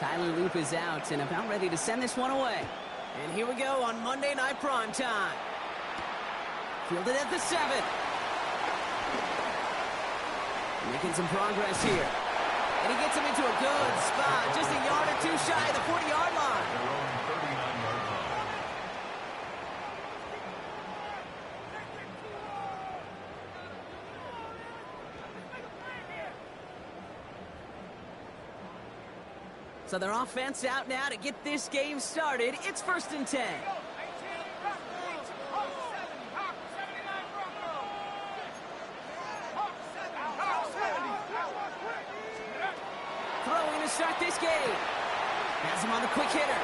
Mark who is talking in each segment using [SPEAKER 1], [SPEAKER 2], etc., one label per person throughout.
[SPEAKER 1] Tyler Loop is out and about ready to send this one away. And here we go on Monday Night Primetime. Fielded at the 7. Making some progress here. And he gets him into a good spot. Just a yard or two shy of the 40-yard line. So their offense out now to get this game started. It's 1st and 10. Throwing to start this game. Has him on the quick hitter.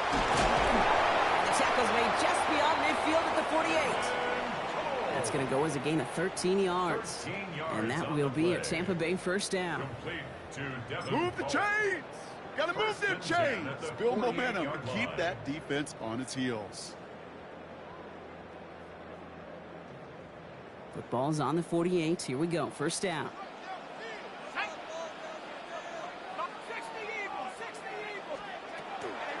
[SPEAKER 1] And the tackle's made just beyond midfield at the 48. That's going to go as a gain of 13 yards. And that will be a Tampa Bay first down.
[SPEAKER 2] Move the chains! Gotta move their chains! Build momentum and keep that defense on its heels.
[SPEAKER 1] Football's on the 48. Here we go. First down.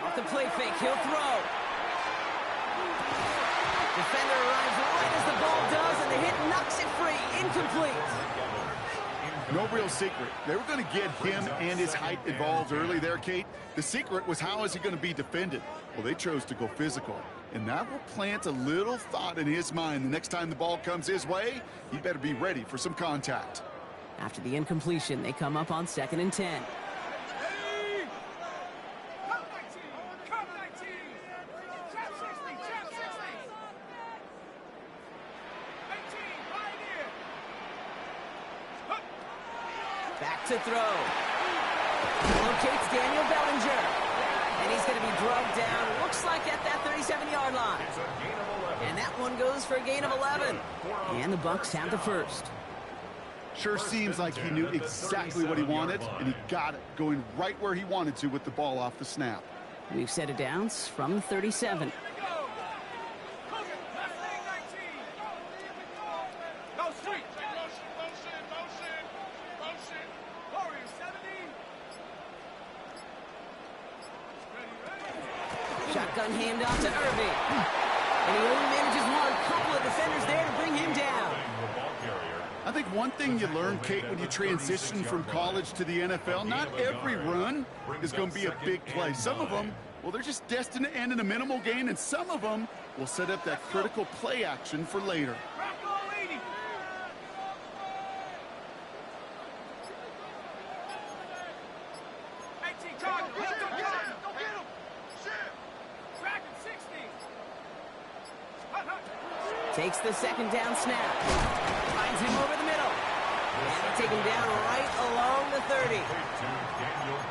[SPEAKER 1] Off the play fake. He'll throw. Defender arrives right as the ball does, and the hit knocks it free. Incomplete.
[SPEAKER 2] No real secret. They were going to get him and his height involved early there, Kate. The secret was, how is he going to be defended? Well, they chose to go physical. And that will plant a little thought in his mind. The next time the ball comes his way, he better be ready for some contact.
[SPEAKER 1] After the incompletion, they come up on 2nd and 10. Back to throw. Locates Daniel Bellinger. And he's going to be drugged down, looks like at that 37-yard line. And that one goes for a gain of 11. And the Bucs have the first.
[SPEAKER 2] Sure seems like he knew exactly what he wanted, and he got it, going right where he wanted to with the ball off the snap.
[SPEAKER 1] We've set it down from the 37. Shotgun handoff to Irving. And he only manages one. Couple of defenders there to bring him down.
[SPEAKER 2] I think one thing you learn, Kate, when you transition from college to the NFL, not every run is going to be a big play. Some of them, well, they're just destined to end in a minimal gain, and some of them will set up that critical play action for later.
[SPEAKER 1] Takes the 2nd down snap. Finds him over the middle. And they take him down right along the 30.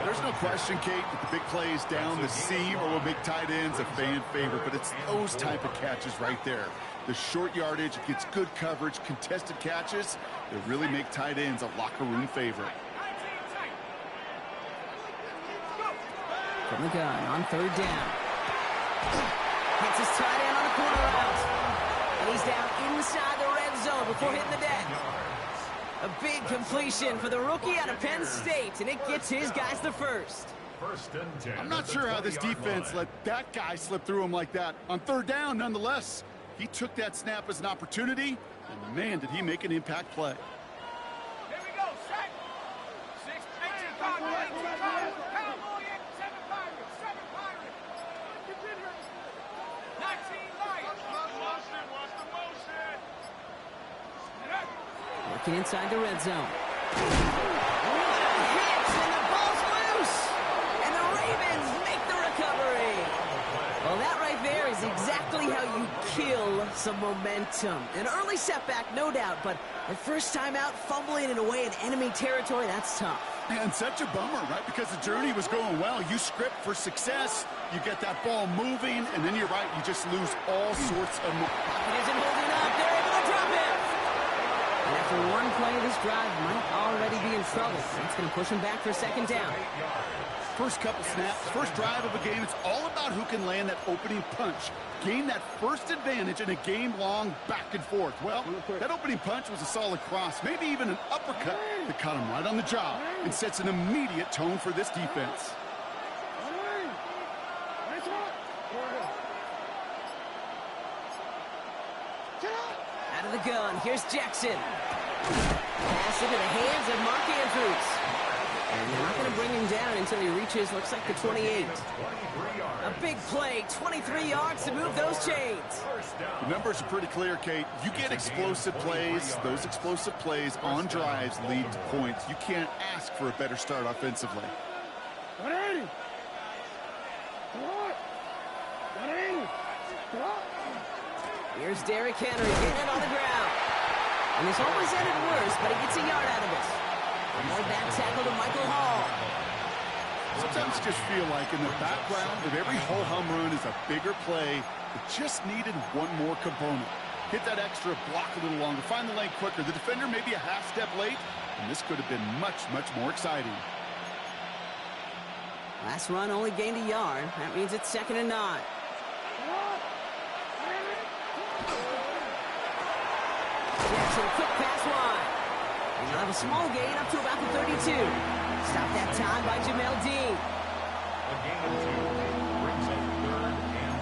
[SPEAKER 2] There's no question, Kate, that the big plays down the seam or will make tight ends a fan favorite, but it's those type of catches right there. The short yardage, it gets good coverage, contested catches that really make tight ends a locker room favorite.
[SPEAKER 1] From the gun on 3rd down. Hits his tight end on the corner route. And he's down inside the red zone before hitting the deck. A big completion for the rookie out of Penn State, and it gets his guys the first.
[SPEAKER 2] I'm not sure how this defense let that guy slip through him like that. On 3rd down, nonetheless, he took that snap as an opportunity, and man, did he make an impact play.
[SPEAKER 3] Here we go, set. 6, 18, Cowboys, 7 Pirates, 7 Pirates. 19 Lions. Watch the motion.
[SPEAKER 1] Working inside the red zone. What a hit, and the ball's loose. And the Ravens make the recovery. Well, that right there is exactly how you kill some momentum. An early setback, no doubt, but the first time out, fumbling it away in enemy territory, that's tough.
[SPEAKER 2] And such a bummer, right? Because the journey was going well. You script for success, you get that ball moving, and then you're right, you just lose all sorts of momentum.
[SPEAKER 1] It isn't holding up. They're able to drop it. And after one play, this drive might already be in trouble. That's going to push him back for 2nd down.
[SPEAKER 2] First couple snaps, first drive of a game, it's all about who can land that opening punch. Gain that first advantage in a game-long back and forth. Well, that opening punch was a solid cross, maybe even an uppercut that caught him right on the job and sets an immediate tone for this defense.
[SPEAKER 1] Here's Jackson. Pass into the hands of Mark Andrews. And they're not going to bring him down until he reaches, looks like the 28. A big play, 23 yards to move those chains.
[SPEAKER 2] The numbers are pretty clear, Kate. You get explosive plays. Those explosive plays on drives lead to points. You can't ask for a better start offensively.
[SPEAKER 1] Here's Derrick Henry getting it on the ground. And this almost ended worse, but he gets a yard out of it. More back tackle to Michael Hall.
[SPEAKER 2] Sometimes you just feel like in the background of every ho-hum run is a bigger play that just needed one more component. Hit that extra block a little longer, find the lane quicker. The defender may be a half step late, and this could have been much, much more exciting.
[SPEAKER 1] Last run only gained a yard. That means it's 2nd and 9. Jackson, quick pass wide. And you'll have a small gain up to about the 32. Stop that time by Jamel Dean.
[SPEAKER 3] A gain of 2 brings up 3rd and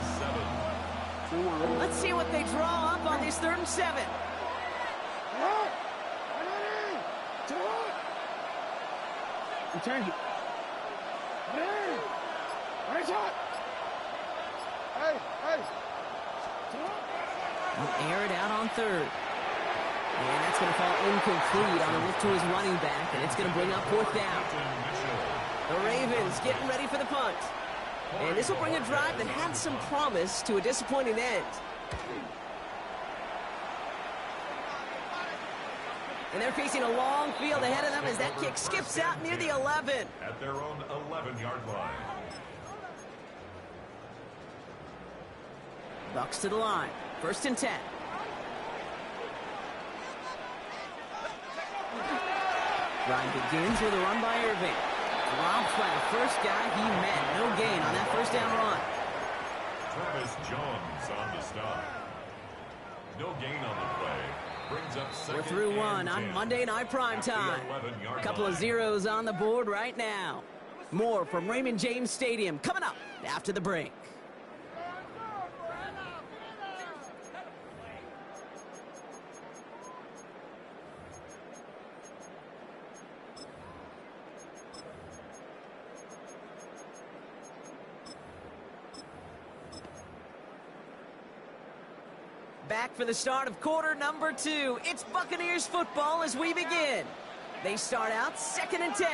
[SPEAKER 3] 7.
[SPEAKER 1] Let's see what they draw up on this 3rd and 7.
[SPEAKER 4] Return it.
[SPEAKER 1] He'll air it out on 3rd. And that's going to fall incomplete on a look to his running back, and it's going to bring up 4th down. The Ravens getting ready for the punt. And this will bring a drive that had some promise to a disappointing end. And they're facing a long field ahead of them as that kick skips out near the 11.
[SPEAKER 3] At their own 11-yard line.
[SPEAKER 1] Bucks to the line. 1st and 10. Ryan begins with a run by Irving. Dropped by the first guy he met. No gain on that 1st down run.
[SPEAKER 3] Travis Jones on the stop. No gain on the play. Brings up 2nd
[SPEAKER 1] We're through
[SPEAKER 3] and
[SPEAKER 1] one on
[SPEAKER 3] 10.
[SPEAKER 1] Monday Night Prime Time. A couple of zeros on the board right now. More from Raymond James Stadium coming up after the break. Back for the start of quarter number 2. It's Buccaneers football as we begin. They start out 2nd and 10.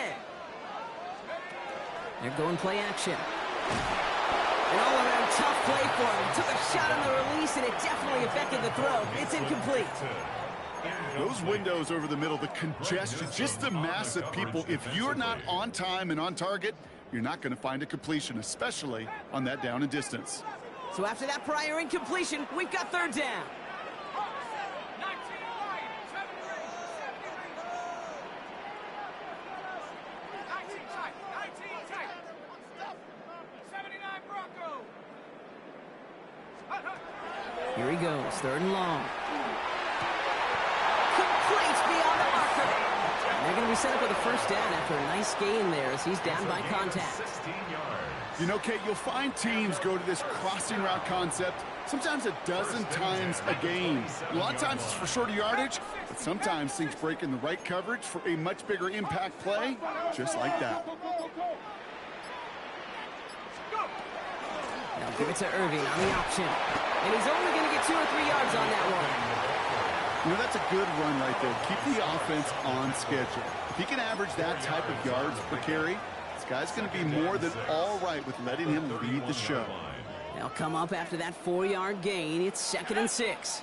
[SPEAKER 1] They're going play action. And all around tough play for him. Took a shot on the release and it definitely affected the throw. It's incomplete.
[SPEAKER 2] Those windows over the middle, the congestion, just the mass of people. If you're not on time and on target, you're not going to find a completion, especially on that down and distance.
[SPEAKER 1] So after that prior incompletion, we've got 3rd down. Here he goes, 3rd and long. Complete beyond the marker. And they're going to be set up with a 1st down after a nice gain there as he's down by contact.
[SPEAKER 3] 16 yards.
[SPEAKER 2] You know, Kate, you'll find teams go to this crossing route concept sometimes a dozen times a game. A lot of times it's for shorter yardage, but sometimes things break in the right coverage for a much bigger impact play, just like that.
[SPEAKER 1] Now give it to Irving on the option. And he's only going to get 2 or 3 yards on that one.
[SPEAKER 2] You know, that's a good run right there. Keep the offense on schedule. If he can average that type of yards per carry, this guy's going to be more than all right with letting him lead the show.
[SPEAKER 1] They'll come up after that 4-yard gain. It's 2nd and 6.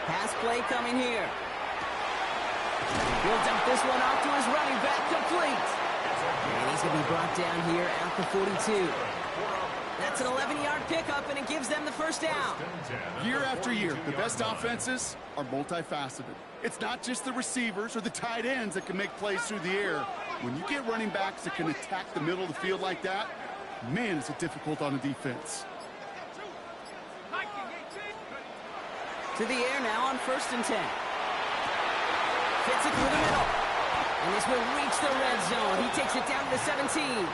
[SPEAKER 1] Pass play coming here. He'll dump this one off to his running back, complete. And he's going to be brought down here at the 42. That's an 11-yard pickup, and it gives them the 1st down.
[SPEAKER 2] Year after year, the best offenses are multifaceted. It's not just the receivers or the tight ends that can make plays through the air. When you get running backs that can attack the middle of the field like that, man, is it difficult on a defense.
[SPEAKER 1] To the air now on 1st and 10. Fits it through the middle. And this will reach the red zone. He takes it down to the 17.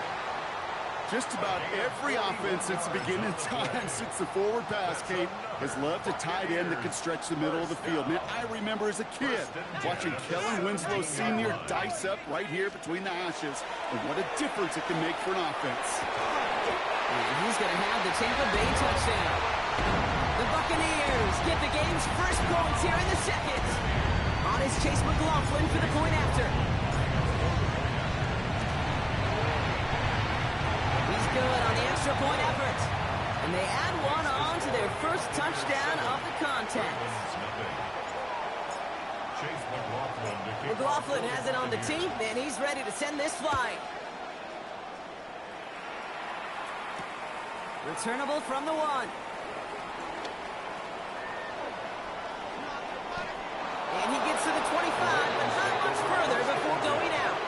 [SPEAKER 2] Just about every offense since the beginning of time, since the forward pass, Kate, has loved a tight end that can stretch the middle of the field. Man, I remember as a kid watching Kellen Winslow Sr. dice up right here between the hashes, and what a difference it can make for an offense.
[SPEAKER 1] And he's going to have the Tampa Bay touchdown. The Buccaneers get the game's first points here in the second. On is Chase McLaughlin for the point after. He's good on the extra point effort. And they add one on to their first touchdown of the contest. McLaughlin has it on the team, and he's ready to send this flight. Returnable from the 1. And he gets to the 25, but not much further before going out.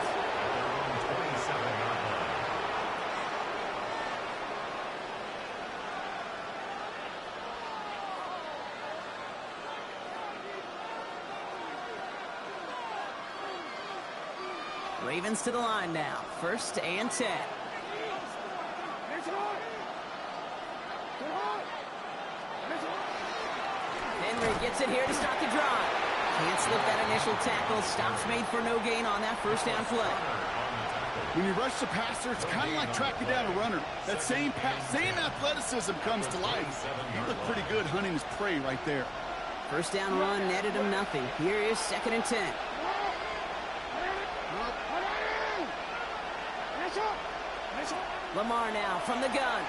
[SPEAKER 1] Ravens to the line now. 1st and 10. Henry gets it here to start the drive. Can't slip that initial tackle. Stops made for no gain on that first down play.
[SPEAKER 2] When you rush the passer, it's kind of like tracking down a runner. That same athleticism comes to life. He looked pretty good hunting his prey right there.
[SPEAKER 1] First down run netted him nothing. Here is 2nd and 10. Lamar now from the gun.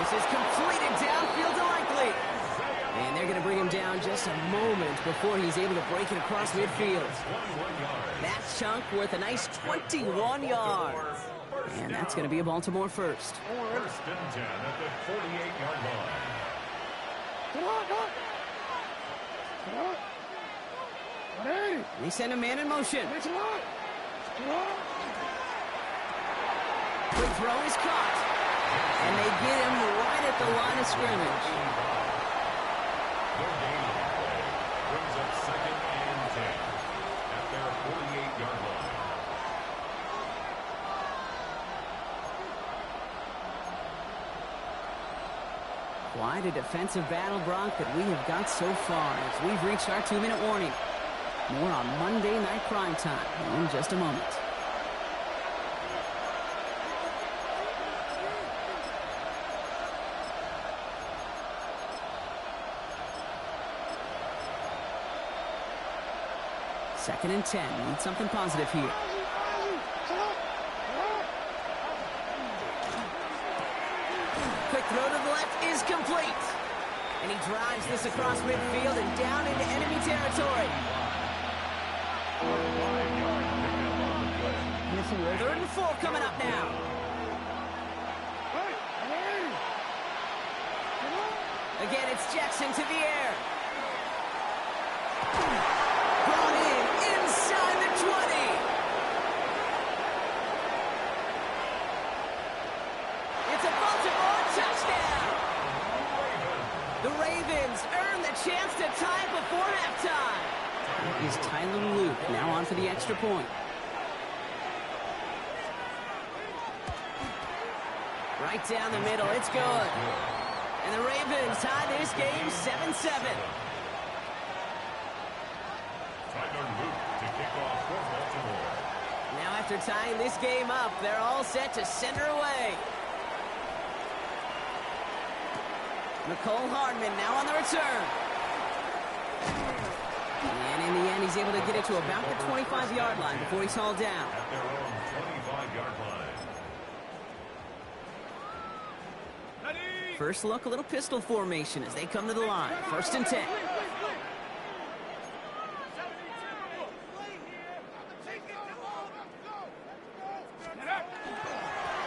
[SPEAKER 1] This is completed downfield to Likely. And they're going to bring him down just a moment before he's able to break it across midfield. That chunk worth a nice 21 yards. And that's going to be a Baltimore first.
[SPEAKER 3] 1st and 10 at the 48-yard line.
[SPEAKER 1] They send a man in motion. Quick throw is caught. And they get him right at the line of scrimmage.
[SPEAKER 3] Their gain on the play brings up 2nd and 10 at their 48-yard line.
[SPEAKER 1] Quite a defensive battle, Brock, that we have got so far as we've reached our 2-minute warning. More on Monday Night Prime Time in just a moment. Second and 10. Need something positive here. Quick throw to the left is complete. And he drives this across midfield and down into enemy territory. 3rd and 4 coming up now. Again, it's Jackson to the air. Brought in inside the 20. It's a Baltimore touchdown. The Ravens earn the chance to tie it before halftime. Is Tyler Luke now on for the extra point. Right down the middle, it's good. And the Ravens tie this game 7-7.
[SPEAKER 3] Tyler Luke to kick off for Baltimore.
[SPEAKER 1] Now after tying this game up, they're all set to center away. Nicole Hardman now on the return. And in the end, he's able to get it to about the 25-yard line before he's hauled down.
[SPEAKER 3] At their own 25-yard line.
[SPEAKER 1] First look, a little pistol formation as they come to the line. 1st and 10.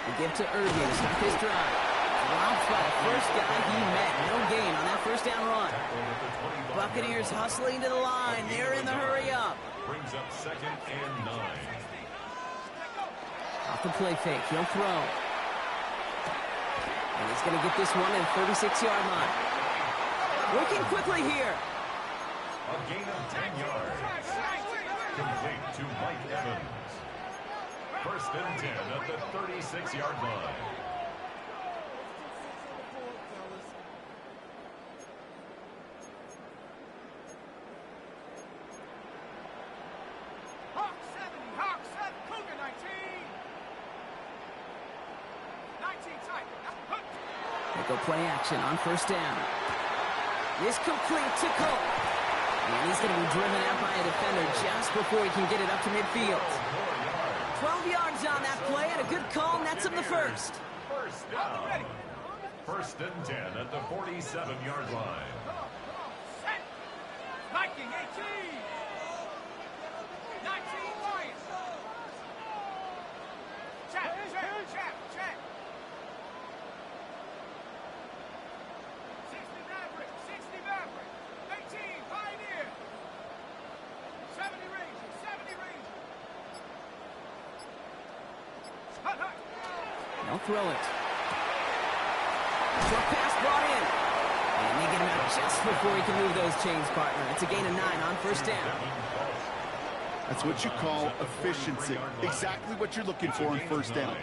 [SPEAKER 1] We give to Irving to start his drive. Dropped by the first guy he met. No gain on that first down run. Buccaneers hustling to the line. They're in the hurry up.
[SPEAKER 3] Brings up 2nd and 9.
[SPEAKER 1] Off the play fake. He'll throw. And he's going to get this one at the 36-yard line. Working quickly here.
[SPEAKER 3] A gain of 10 yards. Complete to Mike Evans. First and 10 at the 36-yard line.
[SPEAKER 5] Hawk 7, Cougar 19. 19 tight.
[SPEAKER 1] They go play action on first down. This complete to Cole. And he's going to be driven out by a defender just before he can get it up to midfield. 12 yards on that play, and a good call, and that's him the first.
[SPEAKER 3] First down. First and 10 at the 47-yard line.
[SPEAKER 5] Set. Viking 18. 19 Lions. Check. 60 Maverick. 18 Pioneer. 70 Ranger.
[SPEAKER 1] They'll throw it. Short pass brought in. And they get him out just before he can move those chains, partner. It's a gain of 9 on first down.
[SPEAKER 2] That's what you call efficiency. Exactly what you're looking for on first down.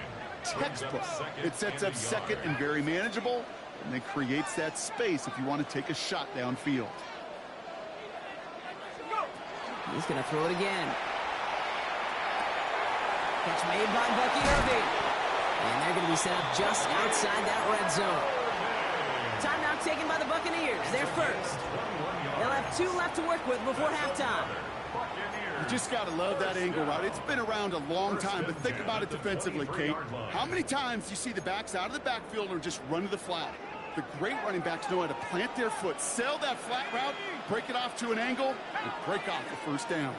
[SPEAKER 2] Textbook. It sets up second and very manageable, and then creates that space if you want to take a shot downfield.
[SPEAKER 1] He's going to throw it again. Catch made by Bucky Irving. And they're going to be set up just outside that red zone. Timeout taken by the Buccaneers. They're first. They'll have 2 left to work with before halftime.
[SPEAKER 2] You just got to love that angle route. It's been around a long time, but think about it defensively, Kate. How many times do you see the backs out of the backfield or just run to the flat? The great running backs know how to plant their foot, sell that flat route, break it off to an angle, and break off the first down.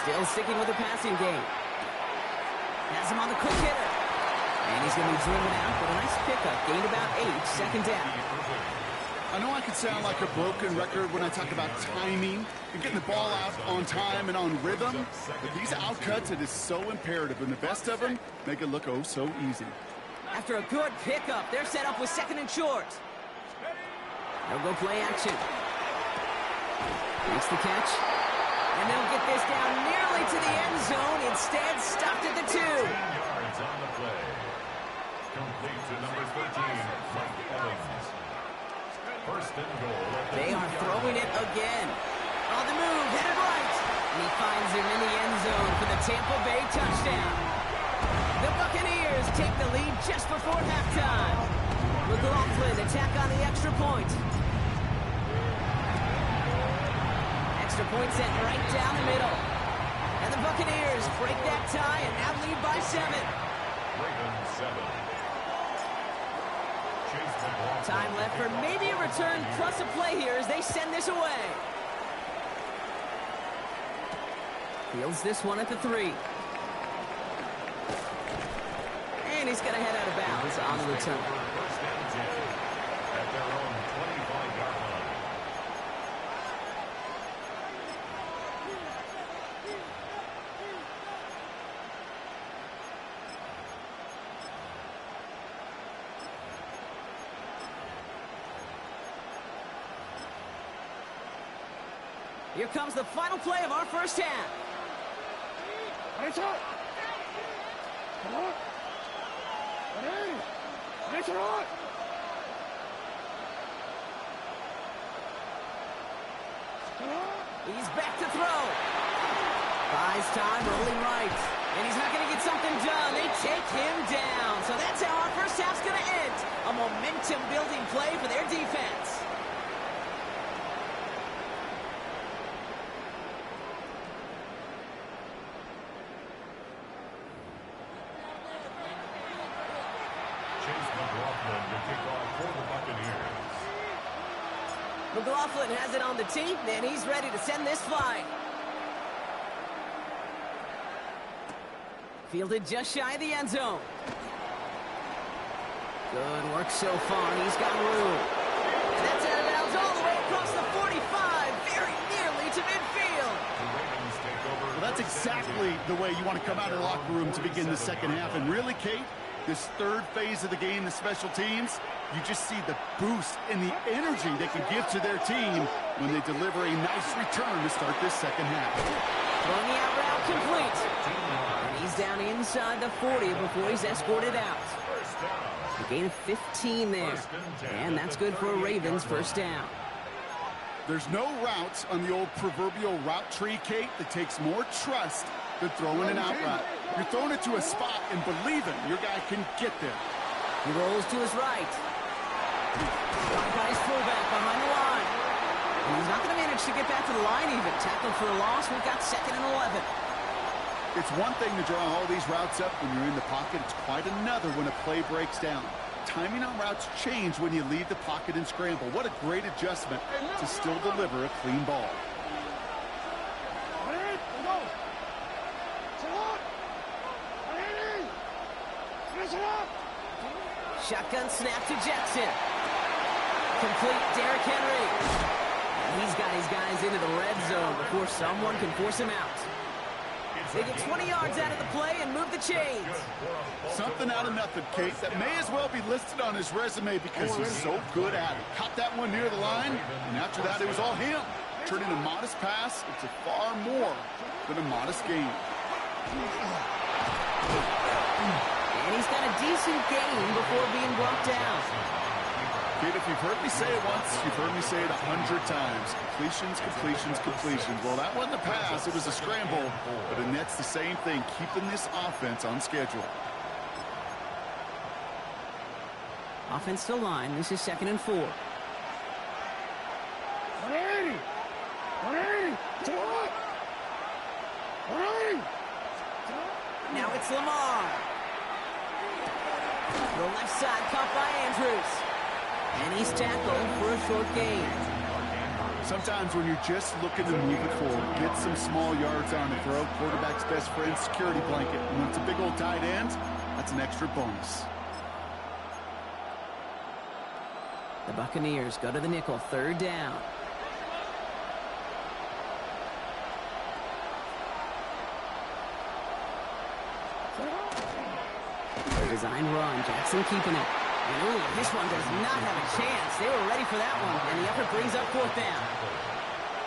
[SPEAKER 1] Still sticking with the passing game. Has him on the quick hitter. And he's going to be driven out, but a nice pickup. Gained about 8, second down.
[SPEAKER 2] I know I could sound like a broken record when I talk about timing and getting the ball out on time and on rhythm, but these outcuts, it is so imperative, and the best of them make it look oh so easy.
[SPEAKER 1] After a good pickup, they're set up with second and short. They'll go play action. Makes the catch. And they'll get this down nearly to the end zone. Instead, stopped at the 2.
[SPEAKER 3] 2 yards on the play. Complete to number 13, Mike Evans. First and goal.
[SPEAKER 1] They are throwing it again. On the move, headed right. And he finds him in the end zone for the Tampa Bay touchdown. The Buccaneers take the lead just before halftime. McLaughlin attack on the extra point. Extra point sent right down the middle. And the Buccaneers break that tie and now lead by 7.
[SPEAKER 3] Ravens 7.
[SPEAKER 1] Time left for maybe a return plus a play here as they send this away. Fields this one at the 3. And he's going to head out of bounds on the return.
[SPEAKER 3] First and 10 at their own 25-yard line.
[SPEAKER 1] Here comes the final play of our first half. He's back to throw. Buys time, rolling right. And he's not going to get something done. They take him down. So that's how our first half's going to end. A momentum-building play for their defense. McLaughlin has it on the tee, and he's ready to send this flying. Fielded just shy of the end zone. Good work so far, and he's got room. And that's out of bounds all the way across the 45, very nearly to midfield.
[SPEAKER 2] Well, that's exactly the way you want to come out of the locker room to begin the second half. And really, Kate, this third phase of the game, the special teams, You just see the boost and the energy they can give to their team when they deliver a nice return to start this second half.
[SPEAKER 1] Throwing the out route complete. And he's down inside the 40 before he's escorted out. A gain of 15 there. And that's good for a Ravens first down.
[SPEAKER 2] There's no routes on the old proverbial route tree, Kate, that takes more trust than throwing an out route. You're throwing it to a spot and believing your guy can get there.
[SPEAKER 1] He rolls to his right. Got his fullback behind the line. And he's not going to manage to get back to the line even. Tackled for a loss. We've got 2nd and 11.
[SPEAKER 2] It's one thing to draw all these routes up when you're in the pocket. It's quite another when a play breaks down. Timing on routes change when you leave the pocket and scramble. What a great adjustment to still deliver a clean ball.
[SPEAKER 1] Shotgun snap to Jackson. Complete Derrick Henry. And he's got his guys into the red zone before someone can force him out. They get 20 yards out of the play and move the chains.
[SPEAKER 2] Something out of nothing, Kate, that may as well be listed on his resume because he's so good at it. Caught that one near the line, and after that, it was all him. Turning a modest pass into far more than a modest gain.
[SPEAKER 1] And he's got a decent gain before being brought down.
[SPEAKER 2] Kate, if you've heard me say it once, you've heard me say it 100 times. Completions, completions, completions. Well, that wasn't a pass. It was a scramble. But it nets the same thing, keeping this offense on schedule.
[SPEAKER 1] Offense to line. This is 2nd and 4.
[SPEAKER 5] 180! 180! To what? 180!
[SPEAKER 1] Now it's Lamar. The left side caught by Andrews. And he's tackled for a short gain.
[SPEAKER 2] Sometimes when you're just looking to move it forward, get some small yards on the throw, quarterback's best friend, security blanket. And when it's a big old tight end, that's an extra bonus.
[SPEAKER 1] The Buccaneers go to the nickel, 3rd down. The design run, Jackson keeping it. Ooh, this one does not have a chance. They were ready for that one, and the effort brings up 4th down.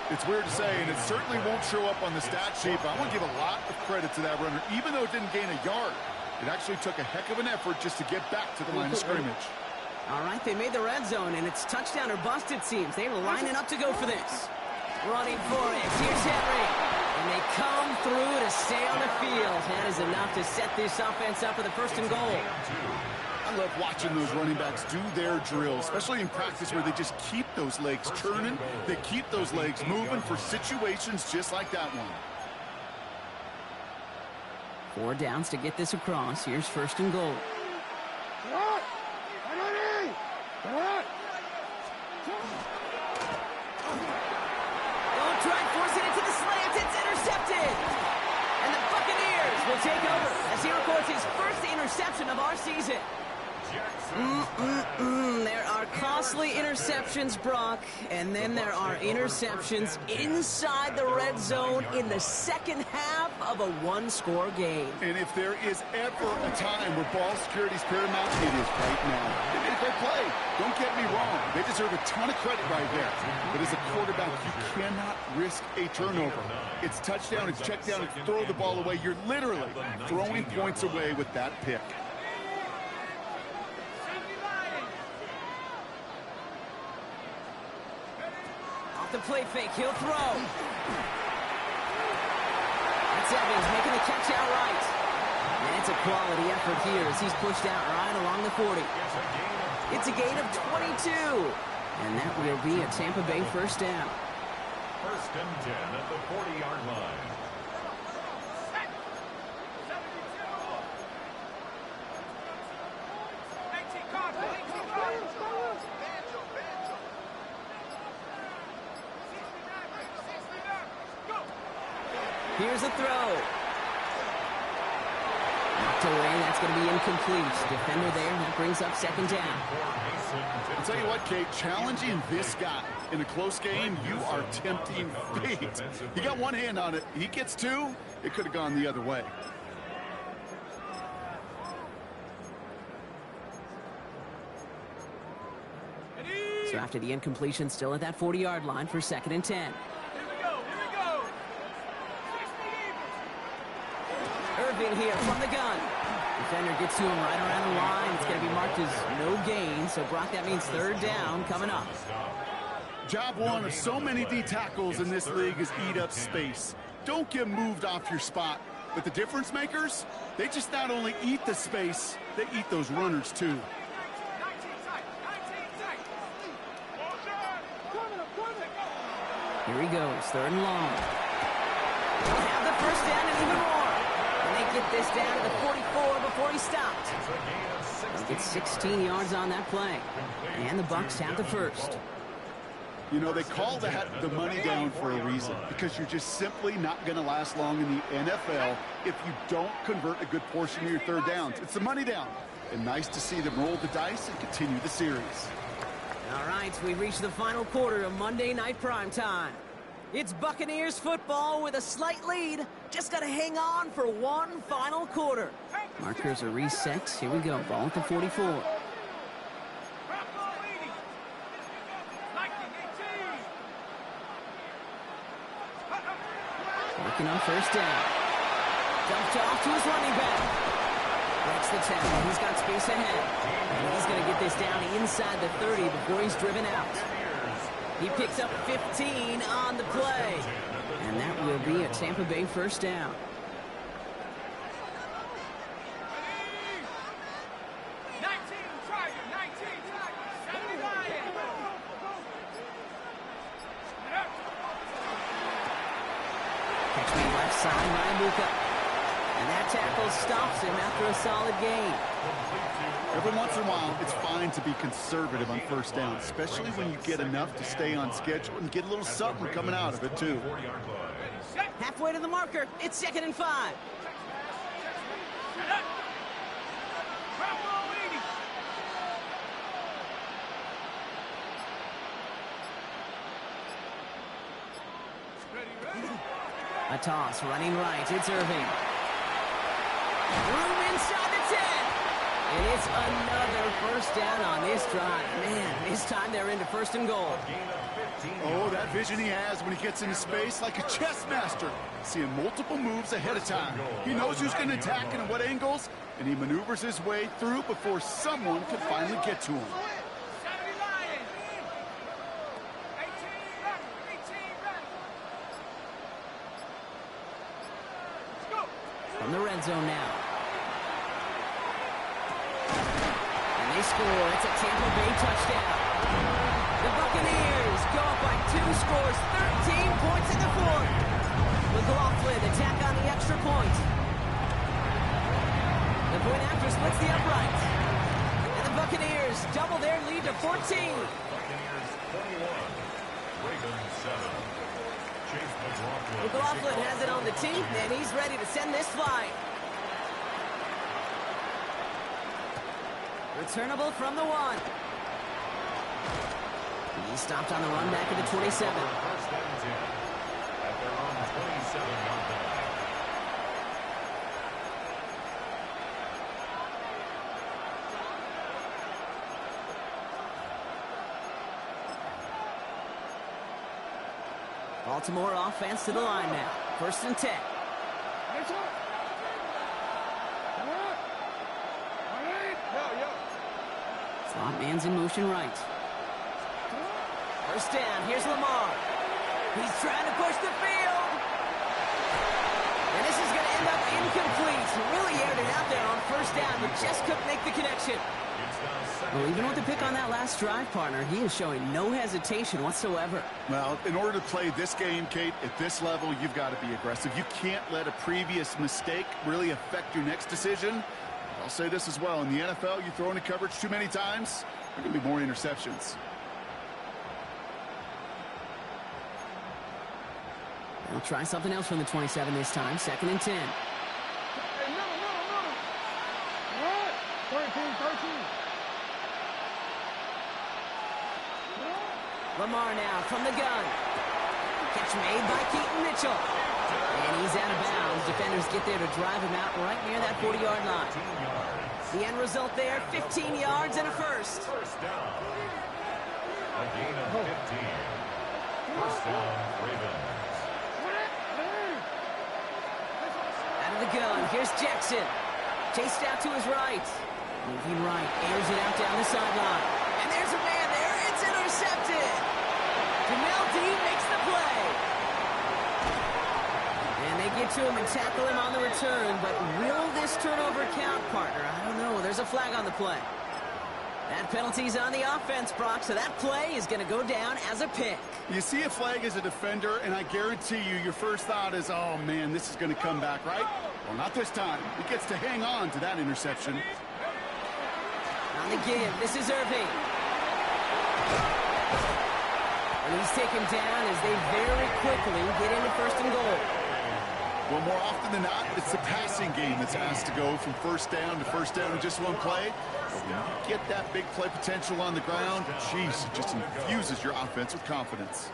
[SPEAKER 2] It's weird to say, and it certainly won't show up on the stat sheet, but I want to give a lot of credit to that runner. Even though it didn't gain a yard, it actually took a heck of an effort just to get back to the line of scrimmage.
[SPEAKER 1] All right, they made the red zone, and it's touchdown or bust, it seems. They were lining up to go for this. Running for it. Here's Henry. And they come through to stay on the field. That is enough to set this offense up for the 1st and goal.
[SPEAKER 2] I love watching those running backs do their drills, especially in practice where they just keep those legs turning. They keep those legs moving for situations just like that one.
[SPEAKER 1] 4 downs to get this across. Here's 1st and goal. Don't try and force it into the slant. It's intercepted. And the Buccaneers will take over as he records his 1st interception of our season. There are costly interceptions, Brock, and then there are interceptions inside the red zone in the second half of a 1-score game.
[SPEAKER 2] And if there is ever a time where ball security is paramount, it is right now. They made a great play. Don't get me wrong. They deserve a ton of credit right there. But as a quarterback, you cannot risk a turnover. It's touchdown, it's check down, it's throw the ball away. You're literally throwing points away with that pick.
[SPEAKER 1] The play fake, he'll throw. That's Evans making the catch outright. And it's a quality effort here as he's pushed out right along the 40. It's a gain of 22. And that will be a Tampa Bay 1st down.
[SPEAKER 3] 1st and 10 at the 40-yard line.
[SPEAKER 1] Here's a throw. Knocked away. That's going to be incomplete. Defender there. That brings up 2nd down.
[SPEAKER 2] I'll tell you what, Kate, challenging this guy in a close game, you are tempting fate. He got one hand on it. He gets 2. It could have gone the other way.
[SPEAKER 1] So after the incompletion, still at that 40-yard line for 2nd and 10.
[SPEAKER 5] Here we go.
[SPEAKER 1] Irving here from the gun. Defender gets to him right around the line. It's going to be marked as no gain. So, Brock, that means 3rd down coming up.
[SPEAKER 2] Job one of so many D tackles in this league is eat up space. Don't get moved off your spot. But the difference makers, they just not only eat the space, they eat those runners too.
[SPEAKER 1] Here he goes, 3rd and long. He'll have the 1st down and even more. And they get this down to the 44 before he stopped. He gets 16 yards on that play. And the Bucs have the 1st.
[SPEAKER 2] You know, they call that the money down for a reason, because you're just simply not going to last long in the NFL if you don't convert a good portion of your 3rd downs. It's the money down. And nice to see them roll the dice and continue the series.
[SPEAKER 1] All right, we've reached the final quarter of Monday Night Primetime. It's Buccaneers football with a slight lead. Just got to hang on for one final quarter. Markers are reset. Here we go. Ball at the 44. Working on 1st down. Dumped off to his running back. Breaks the tackle. He's got space ahead. And he's going to get this down inside the 30 before he's driven out. He picks up 15 on the play. And that will be a Tampa Bay 1st down. Catch me left side, Ryan Buka. And that tackle stops him after a solid gain.
[SPEAKER 2] Every once in a while, it's fine to be conservative on 1st down, especially when you get enough to stay on schedule and get a little something coming out of it, too.
[SPEAKER 1] Halfway to the marker, it's 2nd and 5. A toss, running right, it's Irving. Room inside the 10. And it's another 1st down on this drive. Man, this time they're into 1st and goal.
[SPEAKER 2] Oh, that vision he has when he gets into space, like a chess master, seeing multiple moves ahead of time. He knows who's going to attack and at what angles, and he maneuvers his way through before someone can finally get to him.
[SPEAKER 1] From the red zone now. And they score. It's a Tampa Bay touchdown. The Buccaneers go up by 2 scores, 13 points in the 4th. McLaughlin attack on the extra point. The point after splits the upright. And the Buccaneers double their lead to 14.
[SPEAKER 3] Buccaneers 41, Ravens 7.
[SPEAKER 1] McLaughlin has it on the tee, and he's ready to send this flying. Returnable from the 1. He stopped on the run back at the 27.
[SPEAKER 3] 1st and 10 at their own 27-yard line.
[SPEAKER 1] Baltimore offense to the line now. 1st and 10. Slot man's in motion right. 1st down. Here's Lamar. He's trying to push the field. And this is going to end up incomplete. Really aired it out there on 1st down, but just couldn't make the connection. Well, even with the pick on that last drive, partner, he is showing no hesitation whatsoever.
[SPEAKER 2] Well, in order to play this game, Kate, at this level, you've got to be aggressive. You can't let a previous mistake really affect your next decision. I'll say this as well. In the NFL, you throw into coverage too many times, there are going to be more interceptions.
[SPEAKER 1] They'll try something else from the 27 this time. 2nd and 10.
[SPEAKER 5] Hey, no. What? 13.
[SPEAKER 1] Lamar now from the gun. Catch made by Keaton Mitchell. And he's out of bounds. Defenders get there to drive him out right near that 40-yard line. The end result there, 15 yards and a 1st.
[SPEAKER 3] A gain of 15. First down, Ravens.
[SPEAKER 1] Out of the gun, here's Jackson. Chased out to his right. Moving right, airs it out down the sideline. And there's a man there, it's intercepted. Jamel Dean makes the play. And they get to him and tackle him on the return, but will this turnover count, partner? I don't know, there's a flag on the play. That penalty's on the offense, Brock, so that play is going to go down as a pick.
[SPEAKER 2] You see a flag as a defender, and I guarantee you, your first thought is, oh, man, this is going to come back, right? Well, not this time. He gets to hang on to that interception.
[SPEAKER 1] On the give, this is Irving. And he's taken down as they very quickly get into first and goal.
[SPEAKER 2] Well, more often than not, it's the passing game that's asked to go from first down in just one play. But when you get that big play potential on the ground, geez, it just infuses your offense with confidence.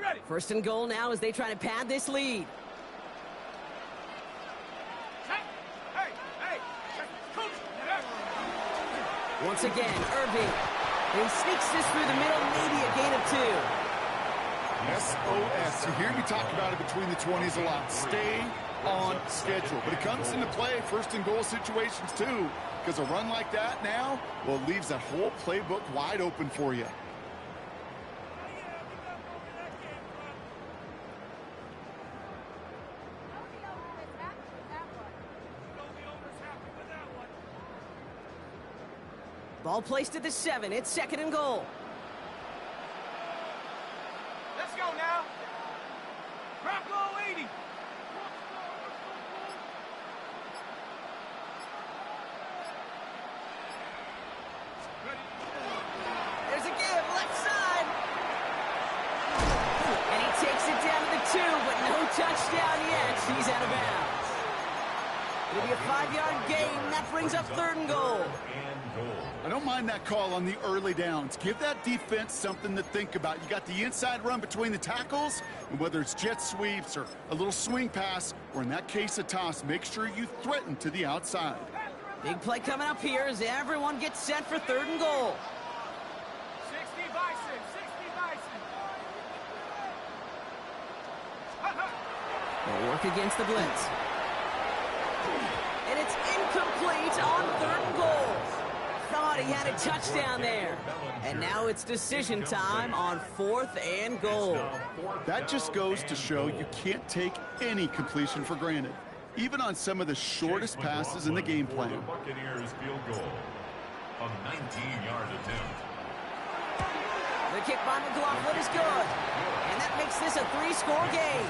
[SPEAKER 5] Ready.
[SPEAKER 1] First and goal now as they try to pad this lead.
[SPEAKER 5] Hey. Coach.
[SPEAKER 1] Once again, Irving. He sneaks this through the middle, maybe a gain of 2.
[SPEAKER 2] SOS. You hear me talk about it between the 20s a lot. Stay on schedule. But it comes into play first and goal situations too. Because a run like that now, well, it leaves that whole playbook wide open for you.
[SPEAKER 1] Ball placed at the 7. It's second and goal.
[SPEAKER 5] Let's go now. Bronco 80.
[SPEAKER 1] There's a give, left side. And he takes it down to the 2, but no touchdown yet. He's out of bounds. It'll be a 5-yard gain. That brings up third and goal.
[SPEAKER 2] I don't mind that call on the early downs. Give that defense something to think about. You got the inside run between the tackles, and whether it's jet sweeps or a little swing pass, or in that case a toss, make sure you threaten to the outside.
[SPEAKER 1] Big play coming up here as everyone gets set for third and goal.
[SPEAKER 5] 60 Bison.
[SPEAKER 1] They'll work against the blitz. And it's incomplete on third and goal. Thought he had a touchdown there. And now it's decision time on fourth and goal.
[SPEAKER 2] That just goes to show you can't take any completion for granted, even on some of the shortest passes in the game plan.
[SPEAKER 3] The Buccaneers field goal. A 19-yard attempt.
[SPEAKER 1] The kick by McLaughlin is good. And that makes this a 3-score game.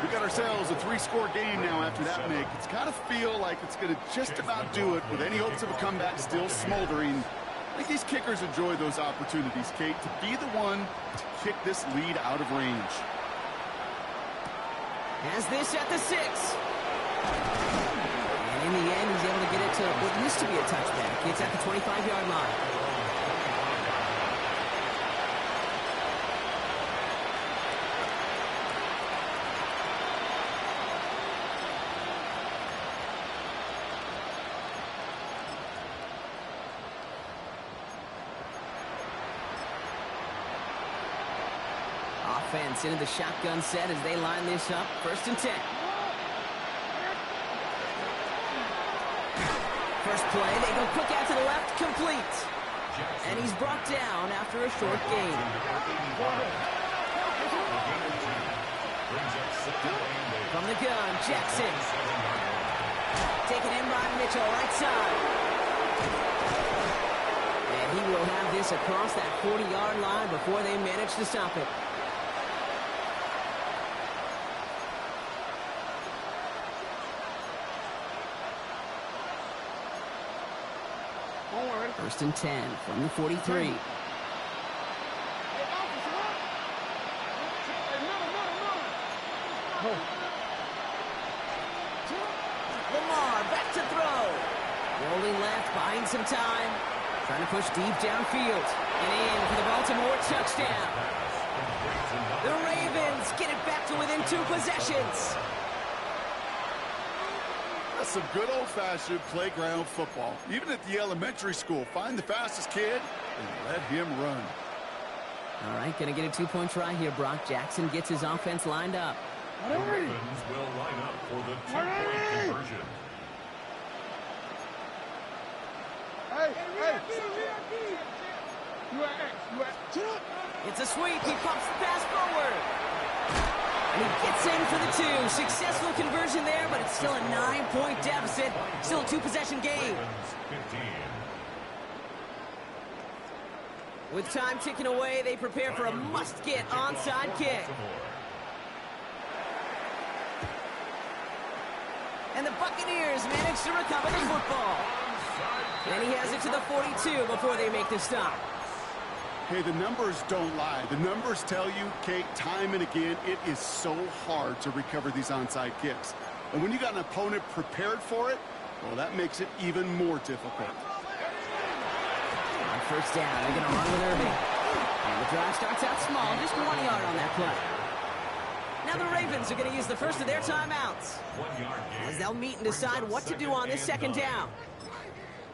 [SPEAKER 2] We got ourselves a 3-score game now after that make. It's got to feel like it's going to just about do it with any hopes of a comeback still smoldering. I think these kickers enjoy those opportunities, Kate, to be the one to kick this lead out of range.
[SPEAKER 1] Has this at the 6. And in the end, he's able to get it to what used to be a touchback. It's at the 25-yard line. Offense into the shotgun set as they line this up. First and 10. First play, they go quick out to the left, complete. And he's brought down after a short gain. From the gun, Jackson. Taken in by Mitchell, right side. And he will have this across that 40-yard line before they manage to stop it. First and 10 from the 43. Lamar back to throw. Rolling left, buying some time. Trying to push deep downfield. And in for the Baltimore touchdown. The Ravens get it back to within 2 possessions.
[SPEAKER 2] That's some good old-fashioned playground football. Even at the elementary school, find the fastest kid and let him run.
[SPEAKER 1] All right, gonna get a 2-point try here. Brock Jackson gets his offense lined up.
[SPEAKER 3] The Ravens will line up for the 2-point conversion.
[SPEAKER 1] It's a sweep. He pumps the pass forward. And he gets in for the 2. Successful conversion there, but it's still a 9-point deficit. Still a 2-possession game.
[SPEAKER 3] Ravens 15.
[SPEAKER 1] With time ticking away, they prepare for a must-get onside kick. And the Buccaneers manage to recover the football. And he has it to the 42 before they make the stop.
[SPEAKER 2] Hey, the numbers don't lie. The numbers tell you, Kate, time and again, it is so hard to recover these onside kicks. And when you got an opponent prepared for it, well, that makes it even more difficult.
[SPEAKER 1] On first down, they're going to run with Irving. And the drive starts out small, just 1 yard on that play. Now the Ravens are going to use the first of their timeouts,
[SPEAKER 3] 1 yard gain.
[SPEAKER 1] as they'll meet and decide what to do on this second down.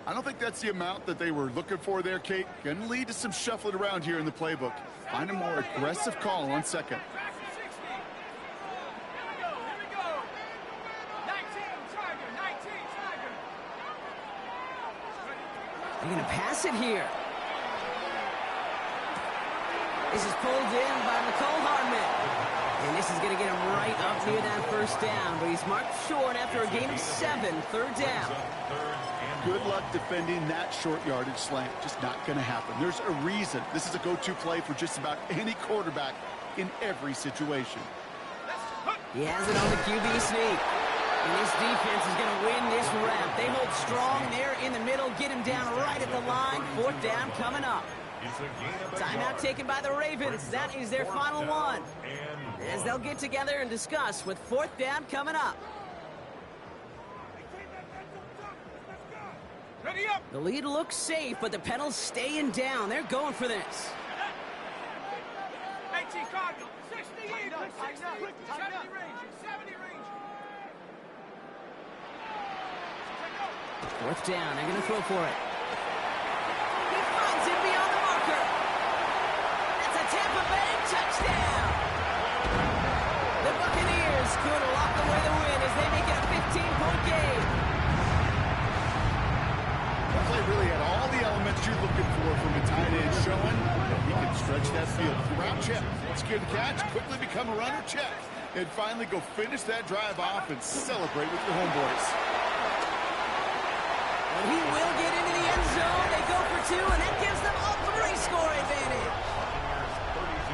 [SPEAKER 2] I don't think that's the amount that they were looking for there, Kate. Going to lead to some shuffling around here in the playbook. Find a more aggressive call on second.
[SPEAKER 5] Back to 60. Here we go. 19, Tiger. 19, Tiger.
[SPEAKER 1] They're going to pass it here. This is pulled in by McCole Hardman. And this is going to get him right up near that first down. But he's marked short after a gain of 7, third down.
[SPEAKER 2] Good luck defending that short yardage slant. Just not going to happen. There's a reason this is a go-to play for just about any quarterback in every situation.
[SPEAKER 1] He has it on the QB sneak. And this defense is going to win this rep. They hold strong there in the middle, get him down right at the line. 4th down coming up. Timeout taken by the Ravens. That is their final one, as they'll get together and discuss with 4th down coming up.
[SPEAKER 5] Ready up.
[SPEAKER 1] The lead looks safe, but the Penals staying down. They're going for this.
[SPEAKER 5] 18 Cardinal. 60 Eagle. 60. 70 Ranger. 70 Ranger.
[SPEAKER 1] 4th down. They're going to throw for it. He finds him beyond the marker. That's a Tampa Bay touchdown. The Buccaneers could lock away the win as they make it a 15-point game.
[SPEAKER 2] That play really had all the elements you're looking for from a tight end, showing that he can stretch that field. Route check, secure the catch, quickly become a runner, check. And finally go finish that drive off and celebrate with your homeboys.
[SPEAKER 1] And he will get into the end zone. They go for 2, and that gives them a 3-score advantage.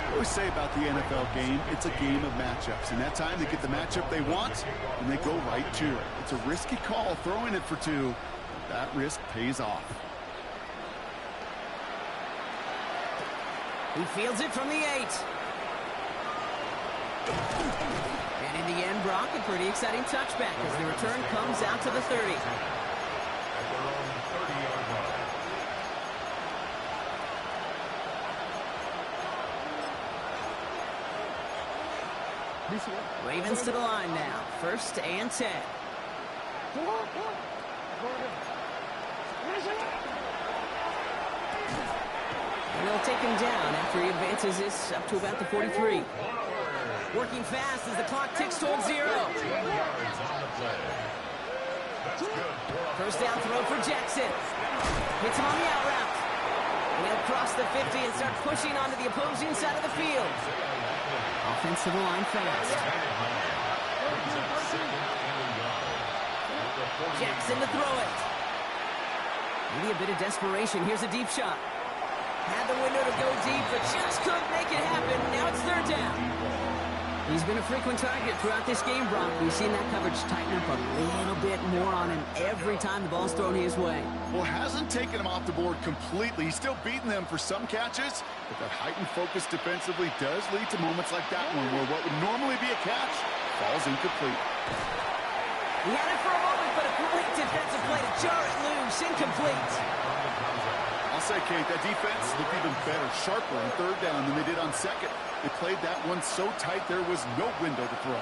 [SPEAKER 2] I always say about the NFL game, it's a game of matchups. And that time they get the matchup they want, and they go right to it. It's a risky call throwing it for 2. That risk pays off.
[SPEAKER 1] He fields it from the 8. And in the end, Brock, a pretty exciting touchback as the return comes out to the 30.
[SPEAKER 3] At their own 30-yard line.
[SPEAKER 1] Ravens to the line now. 1st and 10. And they'll take him down after he advances this up to about the 43. Working fast as the clock ticks towards 0.
[SPEAKER 3] 10 yards on the play. That's good.
[SPEAKER 1] 1st down throw for Jackson. Hits him on the out route. And he'll cross the 50 and start pushing onto the opposing side of the field. Offensive line fast. Jackson to throw it. Maybe a bit of desperation. Here's a deep shot. Had the window to go deep, but just couldn't make it happen. Now it's 3rd down. He's been a frequent target throughout this game, Brock. We've seen that coverage tighten up a little bit more on him every time the ball's thrown his way.
[SPEAKER 2] Well, hasn't taken him off the board completely. He's still beating them for some catches, but that heightened focus defensively does lead to moments like that one, where what would normally be a catch falls incomplete.
[SPEAKER 1] He had it for a moment, but a great defensive play to jar it loose. Incomplete.
[SPEAKER 2] I'll say, Kate, that defense looked even better, sharper on third down than they did on second. They played that one so tight there was no window to throw.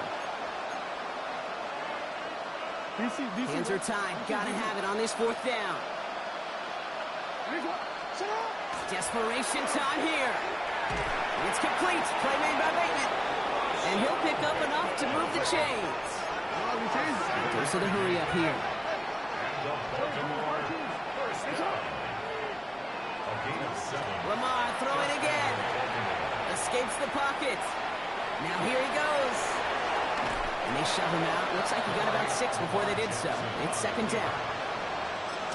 [SPEAKER 1] Hands are tied. Gotta have it on this fourth down. Desperation time here. It's complete. Play made by Bateman. And he'll pick up enough to move the chains. There's the hurry up here. Lamar throwing again. Escapes the pocket. Now here he goes. And they shove him out. Looks like he got about 6 before they did so. It's second down.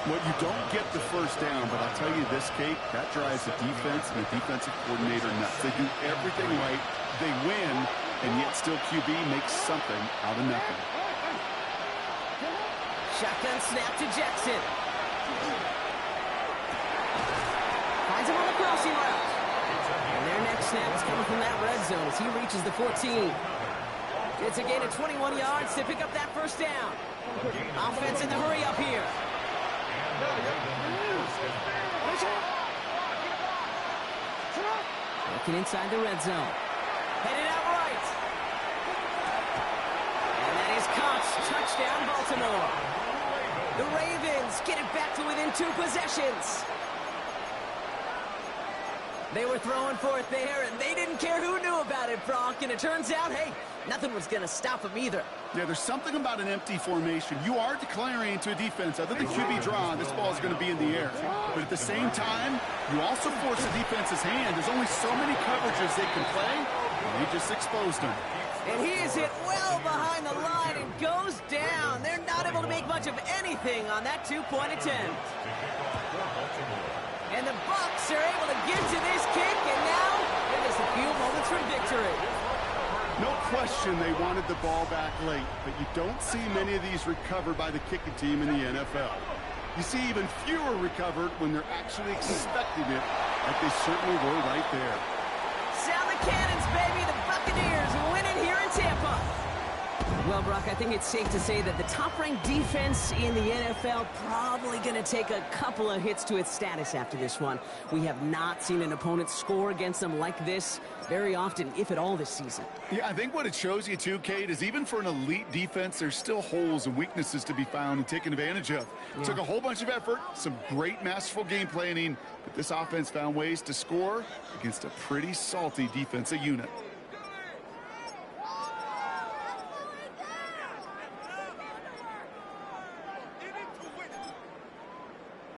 [SPEAKER 2] Well, you don't get the first down, but I'll tell you this, Kate, that drives the defense and the defensive coordinator nuts. They do everything right. They win, and yet still QB makes something out of nothing.
[SPEAKER 1] Shotgun snap to Jackson. Finds him on the crossing route. And their next snap is coming from that red zone as he reaches the 14. It's a gain of 21 yards to pick up that first down. Offense in the hurry up here. Looking inside the red zone. Headed out right. And that is caught. Touchdown, Baltimore. The Ravens get it back to within 2 possessions. They were throwing for it there, and they didn't care who knew about it, Brock. And it turns out, hey, nothing was going to stop them either.
[SPEAKER 2] Yeah, there's something about an empty formation. You are declaring to a defense, other than QB draw, this ball is going to be in the air. But at the same time, you also force the defense's hand. There's only so many coverages they can play, and they just exposed them.
[SPEAKER 1] And he is hit well behind the line and goes down. They're not able to make much of anything on that 2-point attempt. And the Bucs are able to get to this kick, and now it is a few moments from victory.
[SPEAKER 2] No question they wanted the ball back late, but you don't see many of these recovered by the kicking team in the NFL. You see even fewer recovered when they're actually expecting it, like they certainly were right there.
[SPEAKER 1] Sound the cannons, baby. The Buccaneers winning here in Tampa. Well, Brock, I think it's safe to say that the top-ranked defense in the NFL probably going to take a couple of hits to its status after this one. We have not seen an opponent score against them like this very often, if at all, this season.
[SPEAKER 2] Yeah, I think what it shows you, too, Kate, is even for an elite defense, there's still holes and weaknesses to be found and taken advantage of. Yeah. Took a whole bunch of effort, some great masterful game planning, but this offense found ways to score against a pretty salty defensive unit.